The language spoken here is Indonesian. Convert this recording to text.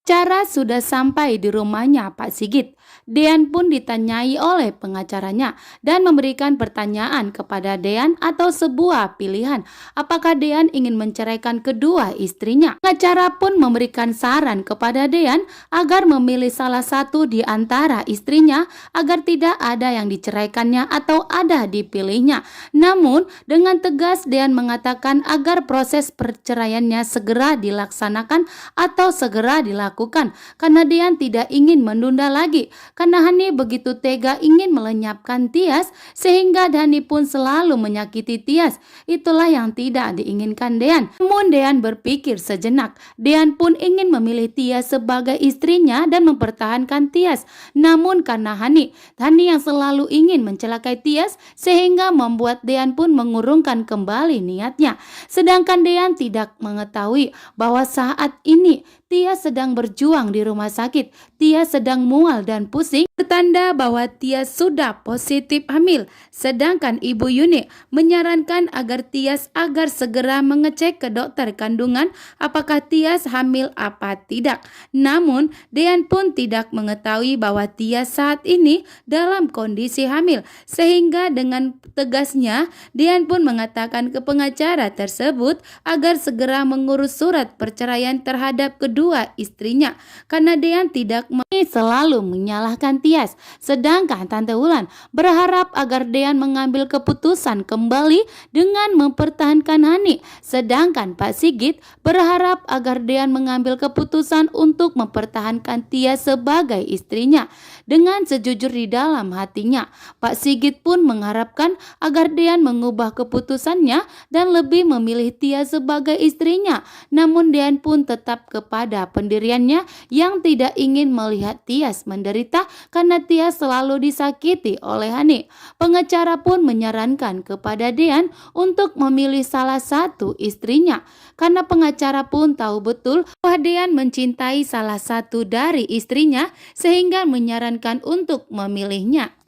Cara sudah sampai di rumahnya Pak Sigit. Dean pun ditanyai oleh pengacaranya dan memberikan pertanyaan kepada Dean atau sebuah pilihan. Apakah Dean ingin menceraikan kedua istrinya? Pengacara pun memberikan saran kepada Dean agar memilih salah satu di antara istrinya agar tidak ada yang diceraikannya atau ada dipilihnya. Namun dengan tegas Dean mengatakan agar proses perceraiannya segera dilaksanakan atau segera dilakukan karena Dean tidak ingin menunda lagi karena Hani begitu tega ingin melenyapkan Tias sehingga Hani pun selalu menyakiti Tias. Itulah yang tidak diinginkan Dean. Namun Dean berpikir sejenak. Dean pun ingin memilih Tias sebagai istrinya dan mempertahankan Tias. Namun karena Hani yang selalu ingin mencelakai Tias sehingga membuat Dean pun mengurungkan kembali niatnya. Sedangkan Dean tidak mengetahui bahwa saat ini Tias sedang berjuang di rumah sakit. Tias sedang mual dan pusing, bertanda bahwa Tias sudah positif hamil. Sedangkan Ibu Yuni menyarankan agar Tias agar segera mengecek ke dokter kandungan apakah Tias hamil apa tidak. Namun Dean pun tidak mengetahui bahwa Tias saat ini dalam kondisi hamil. Sehingga dengan tegasnya Dean pun mengatakan ke pengacara tersebut agar segera mengurus surat perceraian terhadap kedua istrinya karena Dean tidak selalu menyalahkan Tias. Sedangkan Tante Wulan berharap agar Dean mengambil keputusan kembali dengan mempertahankan Hani. Sedangkan Pak Sigit berharap agar Dean mengambil keputusan untuk mempertahankan Tias sebagai istrinya. Dengan sejujur di dalam hatinya, Pak Sigit pun mengharapkan agar Dean mengubah keputusannya dan lebih memilih Tias sebagai istrinya. Namun Dean pun tetap kepada pendiriannya yang tidak ingin melihat Tias menderita karena Tias selalu disakiti oleh Hani. Pengacara pun menyarankan kepada Dean untuk memilih salah satu istrinya karena pengacara pun tahu betul bahwa Dean mencintai salah satu dari istrinya sehingga menyarankan untuk memilihnya.